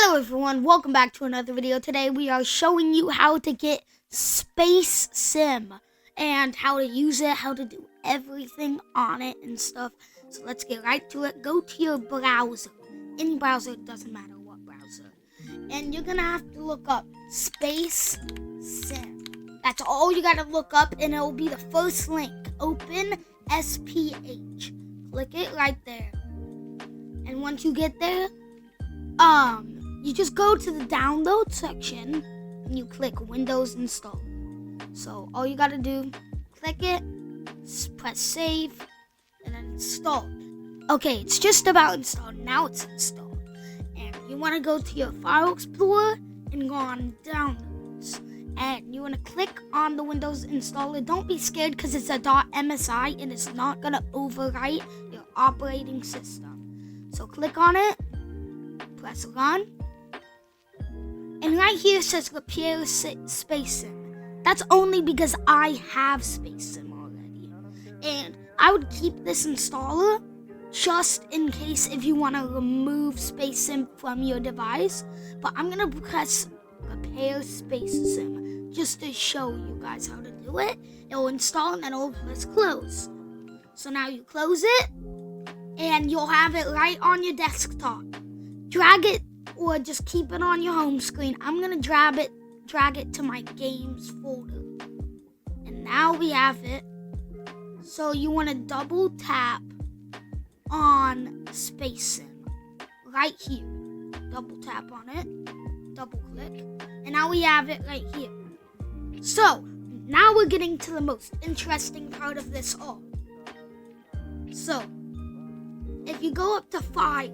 Hello everyone, welcome back to another video. Today we are showing you how to get SpaceSim and how to use it, how to do everything on it and stuff. So let's get right to it. Go to your browser. Any browser, it doesn't matter what browser. And you're gonna have to look up SpaceSim. That's all you gotta look up and it'll be the first link. Open SPH. Click it right there. And once you get there, you just go to the download section and you click Windows Install. So all you gotta do, click it, press save, and then install. Okay, it's just about installed. Now it's installed. And you wanna go to your file explorer and go on downloads. And you wanna click on the Windows installer. Don't be scared because it's a .msi and it's not gonna overwrite your operating system. So click on it. Press run, and right here it says repair SpaceSim. That's only because I have SpaceSim already, and I would keep this installer just in case if you want to remove SpaceSim from your device. But I'm gonna press repair SpaceSim just to show you guys how to do it. It will install and then it'll press close. So now you close it, and you'll have it right on your desktop. Drag it or just keep it on your home screen. I'm gonna drag it to my games folder. And now we have it. So you wanna double tap on SpaceSim right here. Double tap on it, double click, and now we have it right here. So now we're getting to the most interesting part of this all. So if you go up to File,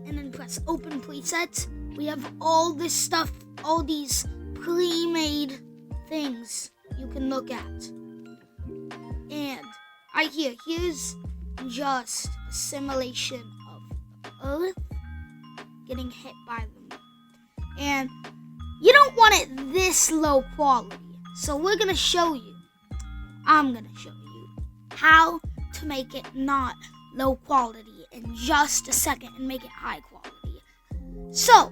and then press open presets, we have all this stuff, all these pre-made things you can look at. And right here, here's just a simulation of Earth getting hit by them. And you don't want it this low quality. So I'm gonna show you how to make it not low quality in just a second and make it high quality. So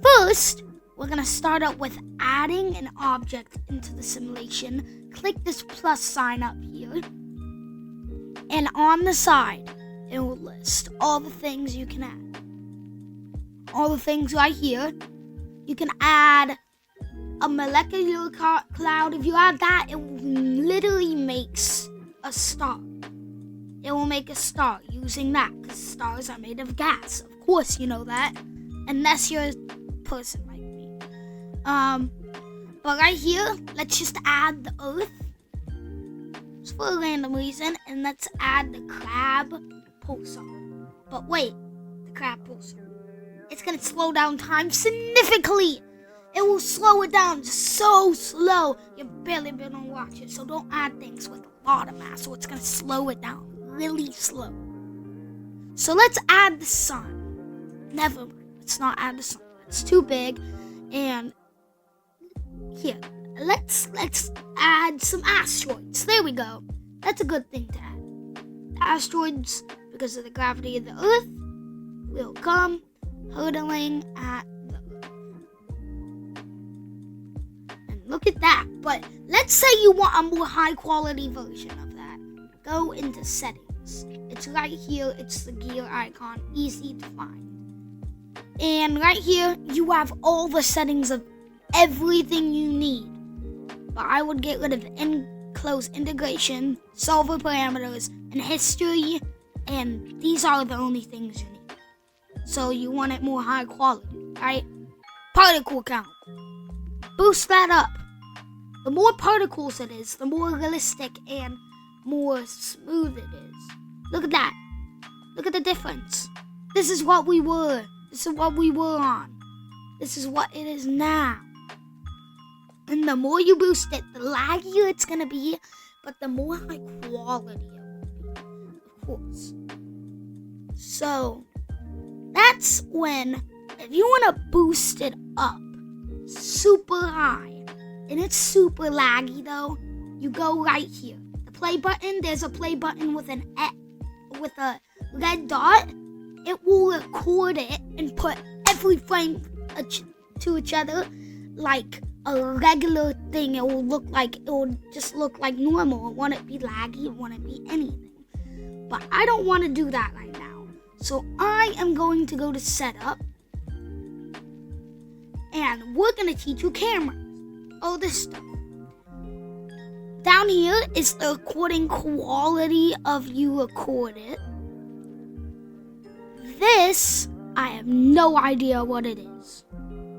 first we're gonna start out with adding an object into the simulation. Click this plus sign up here, and on the side it will list all the things you can add. All the things right here. You can add a molecular cloud. If you add that, it literally makes a star. It will make a star using that, because stars are made of gas. Of course you know that, unless you're a person like me. But right here, let's just add the Earth, just for a random reason, and let's add the crab pulsar. But wait, the crab pulsar, it's gonna slow down time significantly. It will slow it down so slow, you're barely gonna watch it. So don't add things with a lot of mass, so it's gonna slow it down really slow. So let's add the sun. Never mind, let's not add the sun. It's too big. And here, let's add some asteroids. There we go. That's a good thing to add. The asteroids, because of the gravity of the Earth, will come hurtling at the Earth. And look at that. But let's say you want a more high quality version of that. Go into settings. It's right here. It's the gear icon. Easy to find. And right here, you have all the settings of everything you need. But I would get rid of close integration, solver parameters, and history. And these are the only things you need. So you want it more high quality, right? Particle count. Boost that up. The more particles it is, the more realistic and more smooth it is. Look at that. Look at the difference. This is what we were. This is what we were on. This is what it is now. And the more you boost it, the laggier it's gonna be, but the more high quality it will be, of course. So that's when, if you wanna boost it up super high, and it's super laggy though, you go right here. Play button, there's a play button with a red dot. It will record it and put every frame to each other like a regular thing. It will just look like normal. It won't be laggy. It won't be anything. But I don't want to do that right now. So I am going to go to setup, and we're going to teach you cameras. All this stuff. Down here is the recording quality of you recorded. This, I have no idea what it is.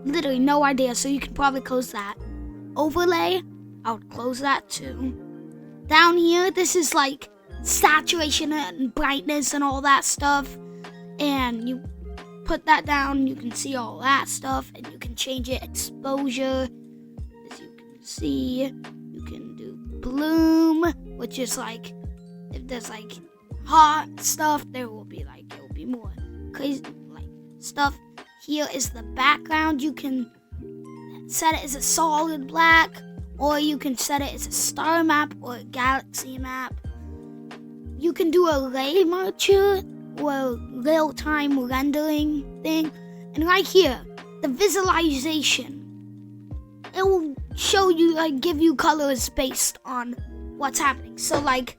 Literally no idea, so you can probably close that. Overlay, I would close that too. Down here, this is like saturation and brightness and all that stuff. And you put that down, you can see all that stuff, and you can change it. Exposure, as you can see, you can do bloom, which is like, if there's like hot stuff, it will be more crazy like stuff. Here is the background. You can set it as a solid black, or you can set it as a star map or a galaxy map. You can do a ray marcher or real-time rendering thing. And right here, the visualization, it will show you, like, give you colors based on what's happening. So like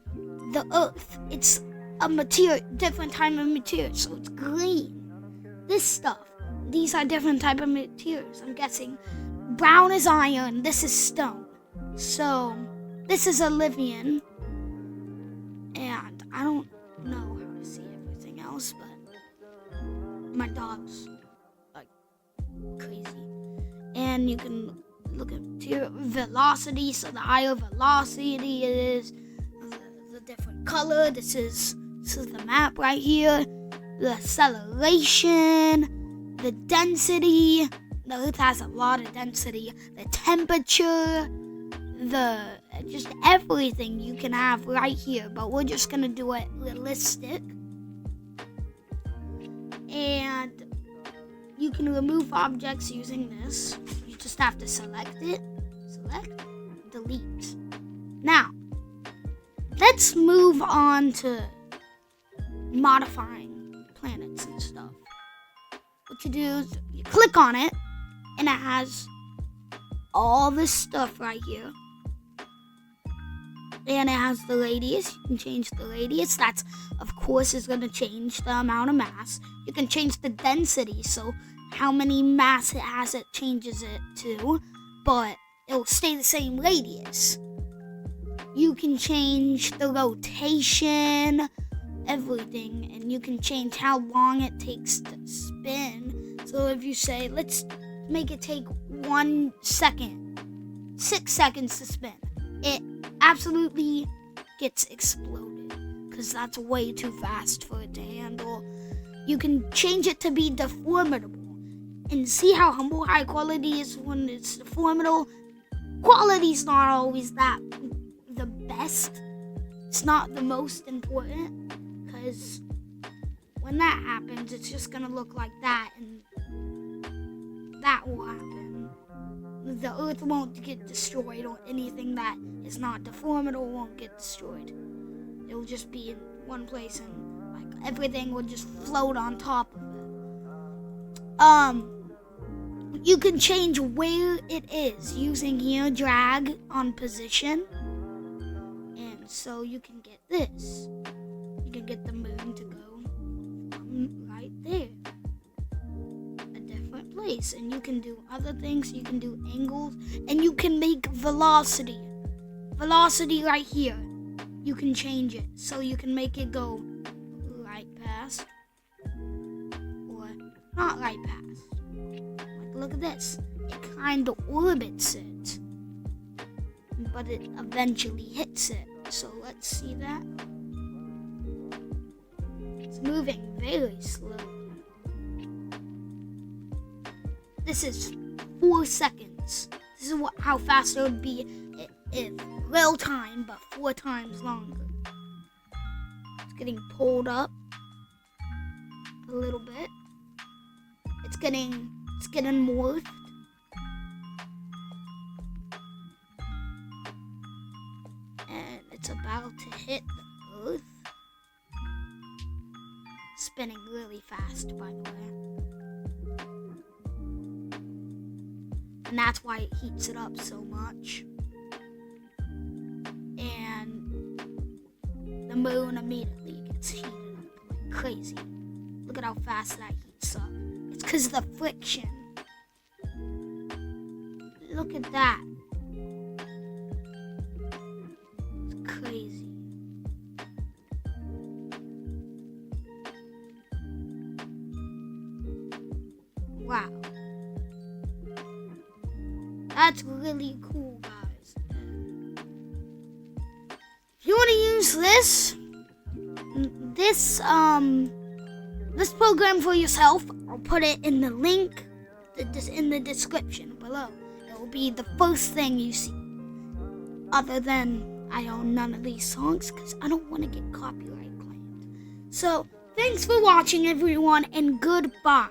the Earth, it's a material, different type of material, so it's green. This stuff, these are different type of materials. I'm guessing brown is iron, this is stone. So this is Olivian, and I don't know how to see everything else, but my dog's like crazy. And you can look at velocity, so the higher velocity it is, the different color. This is the map right here. The acceleration, the density. The Earth has a lot of density. The temperature, just everything you can have right here. But we're just gonna do it realistic. And you can remove objects using this. You just have to select it. Select, delete. Now, let's move on to modifying planets and stuff. What you do is you click on it, and it has all this stuff right here. And it has the radius. You can change the radius. That's, of course, is going to change the amount of mass. You can change the density, so how many mass it has, it changes it to, but it will stay the same radius. You can change the rotation, everything, and you can change how long it takes to spin. So if you say, let's make it take 1 second, 6 seconds to spin, it absolutely gets exploded because that's way too fast for it to handle. You can change it to be deformable, and see how humble high quality is when it's deformable. Quality's not always the best. It's not the most important, because when that happens, it's just gonna look like that, and that will happen. The Earth won't get destroyed, or anything that is not deformable won't get destroyed. It will just be in one place, and like everything will just float on top of it. You can change where it is using here, drag on position, and so you can get this. You can get the moon to go right there, a different place, and you can do other things. You can do angles, and you can make velocity right here. You can change it, so you can make it go right past or not right past. Like, look at this, it kind of orbits it, but it eventually hits it. So let's see that. It's moving very slowly. This is 4 seconds. This is how fast it would be if real time, but 4 times longer. It's getting pulled up a little bit. It's getting morphed. And it's about to hit the Earth. Spinning really fast, by the way. and that's why it heats it up so much. And the moon immediately gets heated up like crazy. Look at how fast that heats up. It's because of the friction. Look at that. It's crazy. Wow. That's really cool, guys. If you want to use this program for yourself, I'll put it in the link in the description below. It will be the first thing you see. Other than I own none of these songs because I don't want to get copyright claimed. So, thanks for watching, everyone, and goodbye.